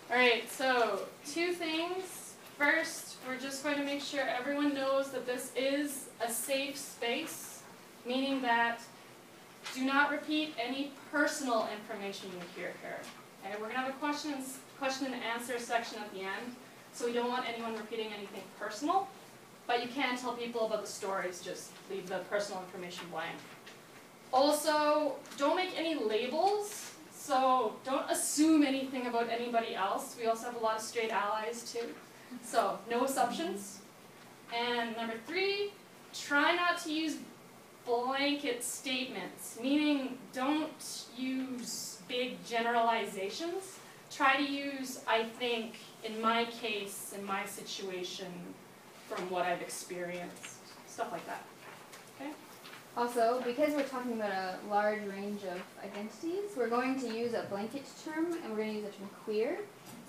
Alright, so 2 things. First, we're just going to make sure everyone knows that this is a safe space, meaning that do not repeat any personal information you hear here. Okay, we're going to have a question and answer section at the end, so we don't want anyone repeating anything personal, but you can tell people about the stories, just leave the personal information blank. Also, don't make any labels, so don't assume anything about anybody else. We also have a lot of straight allies too, so no assumptions. And number 3, try not to use blanket statements, meaning don't use big generalizations. Try to use, I think, in my case, in my situation, from what I've experienced, stuff like that. Okay? Also, because we're talking about a large range of identities, we're going to use a blanket term, and we're going to use the term queer.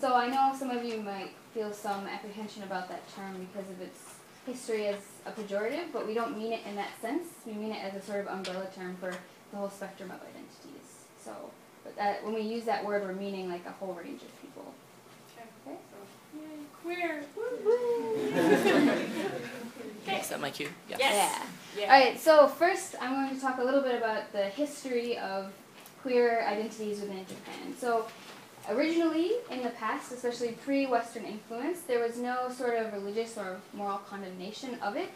So I know some of you might feel some apprehension about that term because of its history as a pejorative, but we don't mean it in that sense. We mean it as a sort of umbrella term for the whole spectrum of identities. So when we use that word, we're meaning like a whole range of people. Okay? So, yay, queer! Woo-hoo! Okay. Is that my cue? Yeah. Yes. Yeah. All right, so first I'm going to talk a little bit about the history of queer identities within Japan. So originally, in the past, especially pre-Western influence, there was no sort of religious or moral condemnation of it.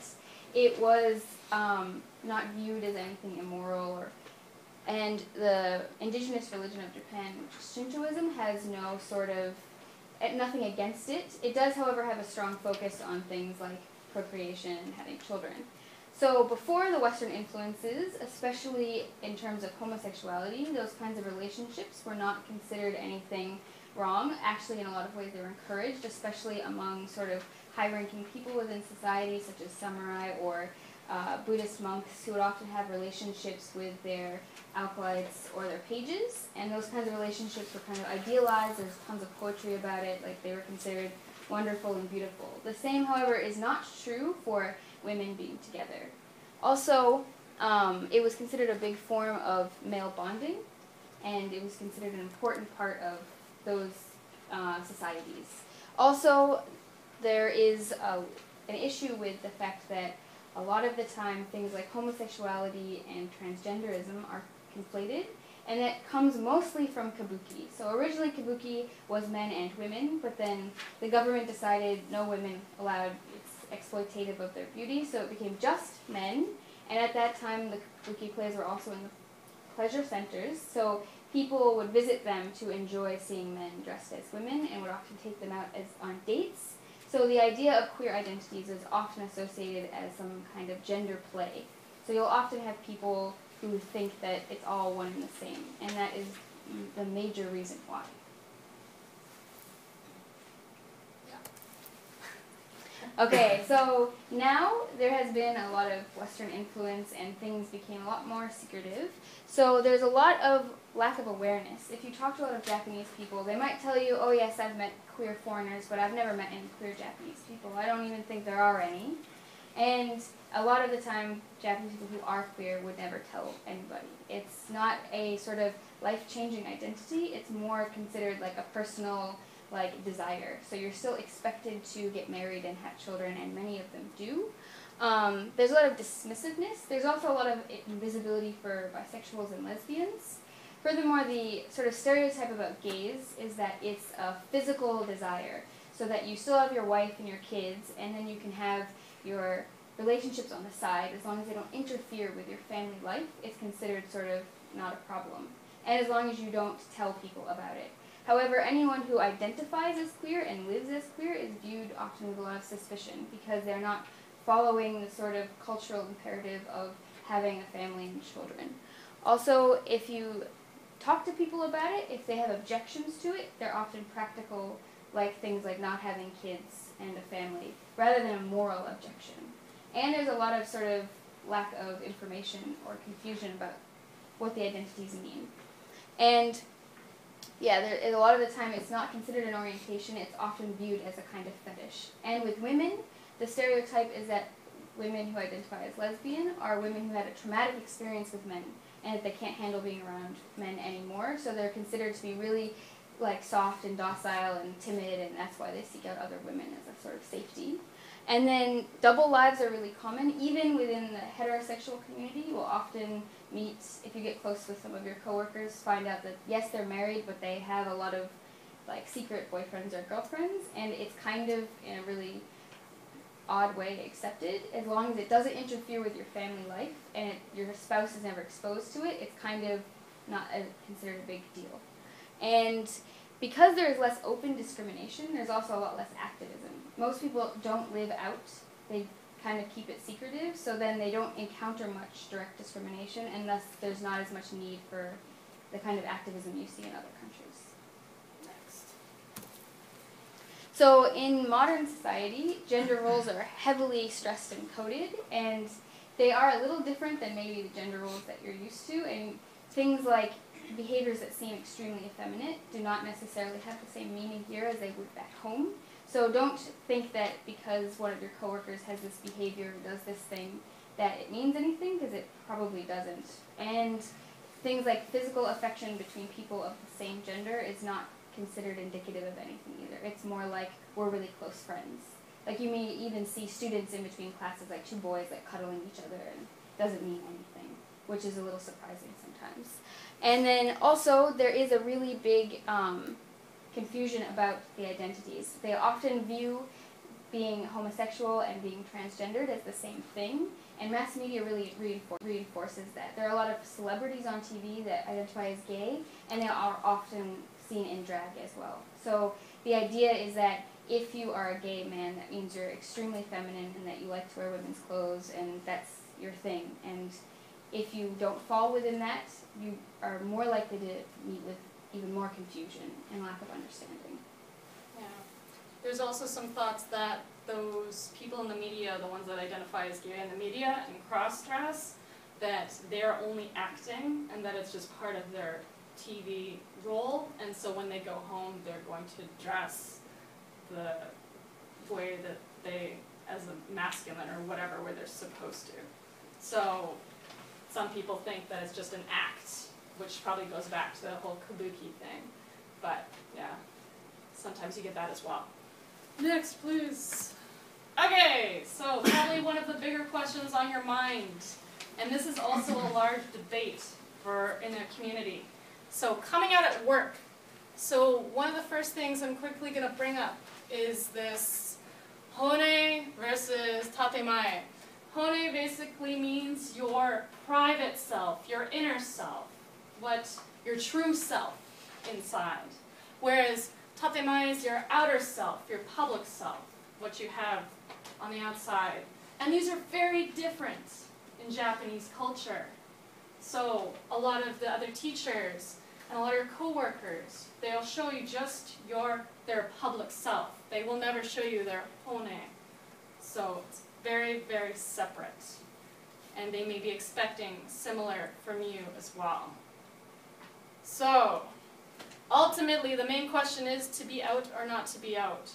It was not viewed as anything immoral, and the indigenous religion of Japan, which is Shintoism, has no sort of, nothing against it. It does, however, have a strong focus on things like procreation and having children. So before the Western influences, especially in terms of homosexuality, those kinds of relationships were not considered anything wrong. Actually, in a lot of ways, they were encouraged, especially among sort of high-ranking people within society, such as samurai or Buddhist monks, who would often have relationships with their acolytes or their pages. And those kinds of relationships were kind of idealized. There's tons of poetry about it. Like, they were considered wonderful and beautiful. The same, however, is not true for women being together. Also, it was considered a big form of male bonding, and it was considered an important part of those societies. Also, there is an issue with the fact that a lot of the time things like homosexuality and transgenderism are conflated, and that comes mostly from kabuki. So originally kabuki was men and women, but then the government decided no women allowed, it's exploitative of their beauty, so it became just men. And at that time the kabuki plays were also in the pleasure centers, so people would visit them to enjoy seeing men dressed as women and would often take them out on dates. So the idea of queer identities is often associated as some kind of gender play. So you'll often have people who think that it's all one and the same, and that is the major reason why. Okay, so now there has been a lot of Western influence and things became a lot more secretive. So there's a lot of lack of awareness. If you talk to a lot of Japanese people, they might tell you, oh yes, I've met queer foreigners, but I've never met any queer Japanese people. I don't even think there are any. And a lot of the time, Japanese people who are queer would never tell anybody. It's not a sort of life-changing identity. It's more considered like a personal desire. So you're still expected to get married and have children, and many of them do. There's a lot of dismissiveness. There's also a lot of invisibility for bisexuals and lesbians. Furthermore, the sort of stereotype about gays is that it's a physical desire, so that you still have your wife and your kids, and then you can have your relationships on the side. As long as they don't interfere with your family life, it's considered sort of not a problem. And as long as you don't tell people about it. However, anyone who identifies as queer and lives as queer is viewed often with a lot of suspicion because they're not following the sort of cultural imperative of having a family and children. Also, if you talk to people about it, if they have objections to it, they're often practical, like things like not having kids and a family, rather than a moral objection. And there's a lot of sort of lack of information or confusion about what the identities mean. And yeah, a lot of the time it's not considered an orientation, it's often viewed as a kind of fetish. And with women, the stereotype is that women who identify as lesbian are women who had a traumatic experience with men, and that they can't handle being around men anymore, so they're considered to be really like soft and docile and timid, and that's why they seek out other women as a sort of safety. And then double lives are really common. Even within the heterosexual community, you will often meet, if you get close with some of your coworkers, find out that yes, they're married, but they have a lot of like secret boyfriends or girlfriends, and it's kind of in a really odd way accepted. As long as it doesn't interfere with your family life and your spouse is never exposed to it, it's kind of not considered a big deal. And because there is less open discrimination, there's also a lot less activism. Most people don't live out, they kind of keep it secretive, so then they don't encounter much direct discrimination, and thus there's not as much need for the kind of activism you see in other countries. Next. So in modern society, gender roles are heavily stressed and coded, and they are a little different than maybe the gender roles that you're used to, and things like behaviors that seem extremely effeminate do not necessarily have the same meaning here as they would back home. So don't think that because one of your coworkers has this behavior or does this thing that it means anything, because it probably doesn't. And things like physical affection between people of the same gender is not considered indicative of anything either. It's more like we're really close friends. Like you may even see students in between classes, like two boys like cuddling each other, and it doesn't mean anything, which is a little surprising sometimes. And then also there is a really big confusion about the identities. They often view being homosexual and being transgendered as the same thing, and mass media really reinforces that. There are a lot of celebrities on TV that identify as gay, and they are often seen in drag as well. So the idea is that if you are a gay man, that means you're extremely feminine and that you like to wear women's clothes, and that's your thing. And if you don't fall within that, you are more likely to meet with even more confusion and lack of understanding. Yeah. There's also some thoughts that those people in the media, the ones that identify as gay in the media and cross-dress, that they're only acting and that it's just part of their TV role, and so when they go home they're going to dress the way that they, as a masculine or whatever, where they're supposed to. So some people think that it's just an act, which probably goes back to the whole kabuki thing. But yeah, sometimes you get that as well. Next, please. Okay, so probably one of the bigger questions on your mind, and this is also a large debate in the community. So coming out at work. So one of the first things I'm quickly going to bring up is this hone versus tatemae. Hone basically means your private self, your inner self, your true self inside. Whereas tatemae is your outer self, your public self, what you have on the outside. And these are very different in Japanese culture. So a lot of the other teachers and a lot of your coworkers, they'll show you just their public self. They will never show you their hone. So it's very, very separate. And they may be expecting similar from you as well. So, ultimately, the main question is to be out or not to be out.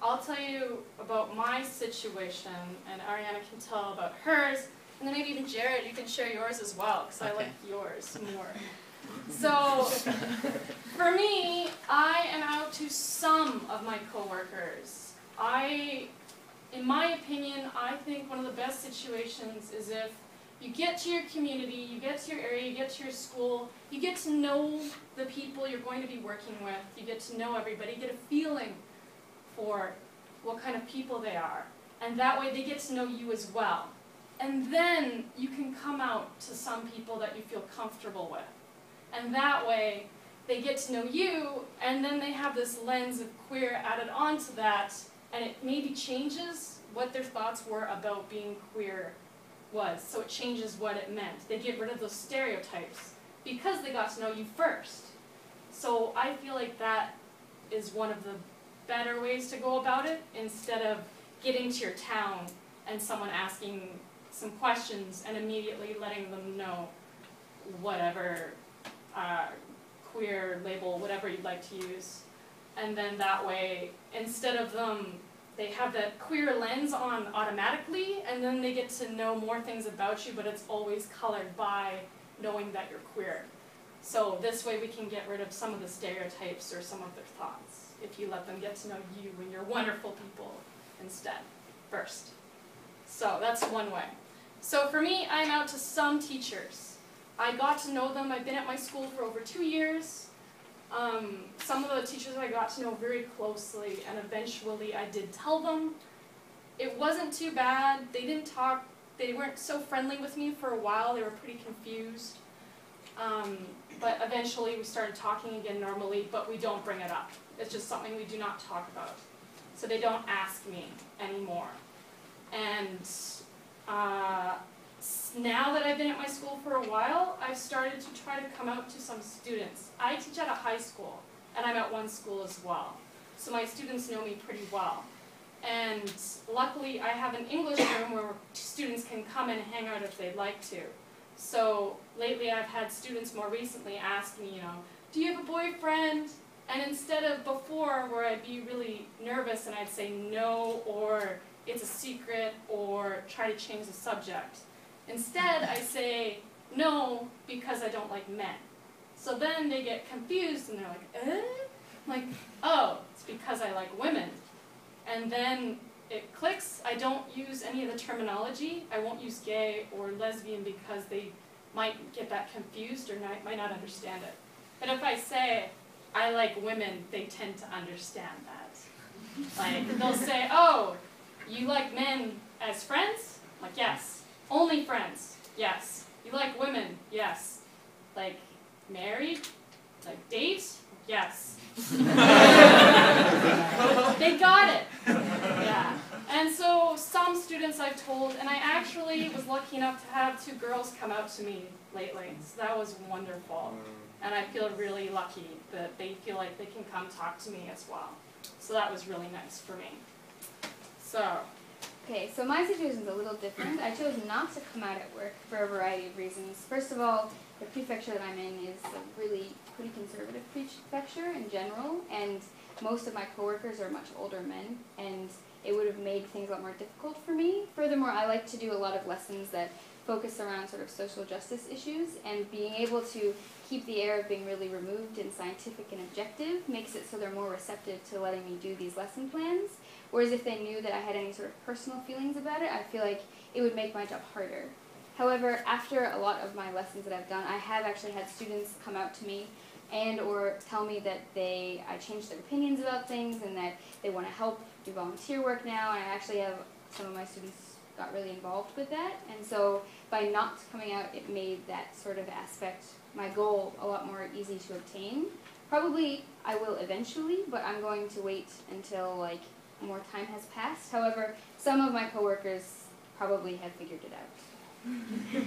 I'll tell you about my situation, and Ariana can tell about hers, and then maybe even Jared, you can share yours as well, because I like yours more. So, for me, I am out to some of my coworkers. In my opinion, I think one of the best situations is if you get to your community, you get to your area, you get to your school, you get to know the people you're going to be working with, you get to know everybody, you get a feeling for what kind of people they are. And that way they get to know you as well. And then you can come out to some people that you feel comfortable with. And that way they get to know you, and then they have this lens of queer added onto that, and it maybe changes what their thoughts were about being queer was. So it changes what it meant. They get rid of those stereotypes because they got to know you first. So I feel like that is one of the better ways to go about it, instead of getting to your town and someone asking some questions and immediately letting them know whatever queer label, whatever you'd like to use. And then that way, instead of them, they have that queer lens on automatically, and then they get to know more things about you, but it's always colored by knowing that you're queer. So this way we can get rid of some of the stereotypes or some of their thoughts, if you let them get to know you and your wonderful people instead, first. So that's one way. So for me, I'm out to some teachers. I got to know them. I've been at my school for over 2 years. Some of the teachers I got to know very closely, and eventually I did tell them. It wasn't too bad. They didn't talk. They weren't so friendly with me for a while. They were pretty confused. But eventually we started talking again normally, but we don't bring it up. It's just something we do not talk about. So they don't ask me anymore. And now that I've been at my school for a while, I've started to try to come out to some students. I teach at a high school, and I'm at one school as well. So my students know me pretty well. And luckily I have an English room where students can come and hang out if they'd like to. So lately I've had students more recently ask me, do you have a boyfriend? And instead of before where I'd be really nervous and I'd say no, or it's a secret, or try to change the subject. Instead I say no because I don't like men. So then they get confused and they're like, eh? I'm like, oh, it's because I like women. And then it clicks. I don't use any of the terminology. I won't use gay or lesbian because they might get that confused or might not understand it. But if I say, I like women, they tend to understand that. Like, they'll say, oh, you like men as friends? I'm like, yes. Only friends? Yes. You like women? Yes. Like, married? Like, date? Yes. They got it. Yeah. And so some students I've told, and I actually was lucky enough to have 2 girls come out to me lately. So that was wonderful. And I feel really lucky that they feel like they can come talk to me as well. So that was really nice for me. So. Okay, so my situation is a little different. I chose not to come out at work for a variety of reasons. First of all, the prefecture that I'm in is a really pretty conservative prefecture in general, and most of my coworkers are much older men, and it would have made things a lot more difficult for me. Furthermore, I like to do a lot of lessons that focus around sort of social justice issues, and being able to keep the air of being really removed and scientific and objective makes it so they're more receptive to letting me do these lesson plans. Whereas if they knew that I had any sort of personal feelings about it, I feel like it would make my job harder. However, after a lot of my lessons that I've done, I have actually had students come out to me and or tell me that I changed their opinions about things and that they want to help do volunteer work now. And I actually have some of my students got really involved with that. And so by not coming out, it made that sort of aspect, my goal, a lot more easy to obtain. Probably I will eventually, but I'm going to wait until like more time has passed. However, some of my coworkers probably have figured it out.